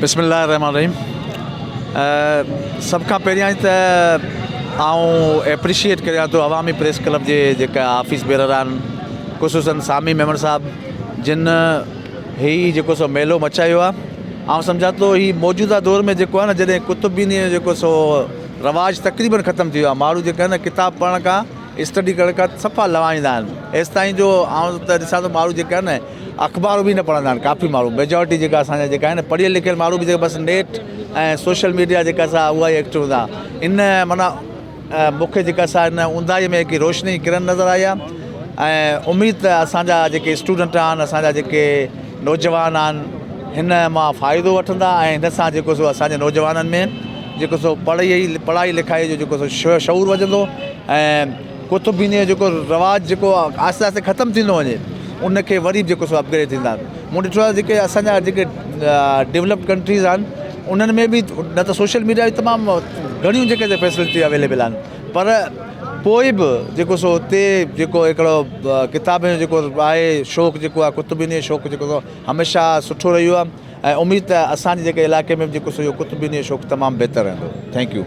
बिस्मिल्लाह रहमान रहीम। सब खां पहिरियां त आऊं एप्रिशिएट करियां थो अवामी प्रेस क्लब जे जेका ऑफिस बेरर आहिनि, ख़ुसूसन सामी मेमन साहब जिन ही जेको सो मेलो मचायो आहे। आउं सम्झां थो ही मौजूदा दौर में जेको आहे न, जॾहिं कुतुबीनी जो जेको सो रवाज तक़रीबन ख़तमु थी वियो आहे, माण्हू जेका आहे न किताब पढ़ण खां स्टडी करण खां सफ़ा लवाईंदा आहिनि। एसि ताईं जो आउं त ॾिसां थो माण्हू जेका आहे न अख़बार बि न पढ़ंदा आहिनि। काफ़ी माण्हू मेजॉरिटी जेका असांजा जेका आहे न पढ़ियल लिखियल माण्हू बि जेका बसि नेट ऐं सोशल मीडिया जेका असां उहा ई एक्टिव हूंदा। इन माना मूंखे जेका असां इन ऊंदाईअ में हिकु रोशनी किरण नज़र आई आहे ऐं उमेद त असांजा जेके स्टूडेंट आहिनि, असांजा जेके नौजवान आहिनि, हिन मां फ़ाइदो वठंदा ऐं हिन सां जेको सो असांजे नौजवाननि में जेको सो पढ़ाई लिखाई जो जेको सो शऊर वधंदो ऐं कुतुबीनीअ जो जेको रवाज जेको आहिस्ते आहिस्ते ख़तमु थींदो वञे, उनखे वरी जेको सो अपग्रेड थींदा। मूं ॾिठो आहे जेके असांजा जेके डेवलप्ड कंट्रीज़ आहिनि, उन्हनि में बि न त सोशल मीडिया जी तमामु घणियूं जेके फैसिलिटी अवेलेबल आहिनि, पर पोइ बि जेको सो हुते जेको हिकिड़ो किताबनि जो जेको आहे शौक़ु जेको आहे, कुतुबीनी जो शौक़ु जेको सो हमेशह सुठो रहियो आहे ऐं उमेद त असांजे जेके इलाइक़े में जेको सो इहो कुतुबीनी जो शौक़ु तमामु बहितर रहंदो। Thank U.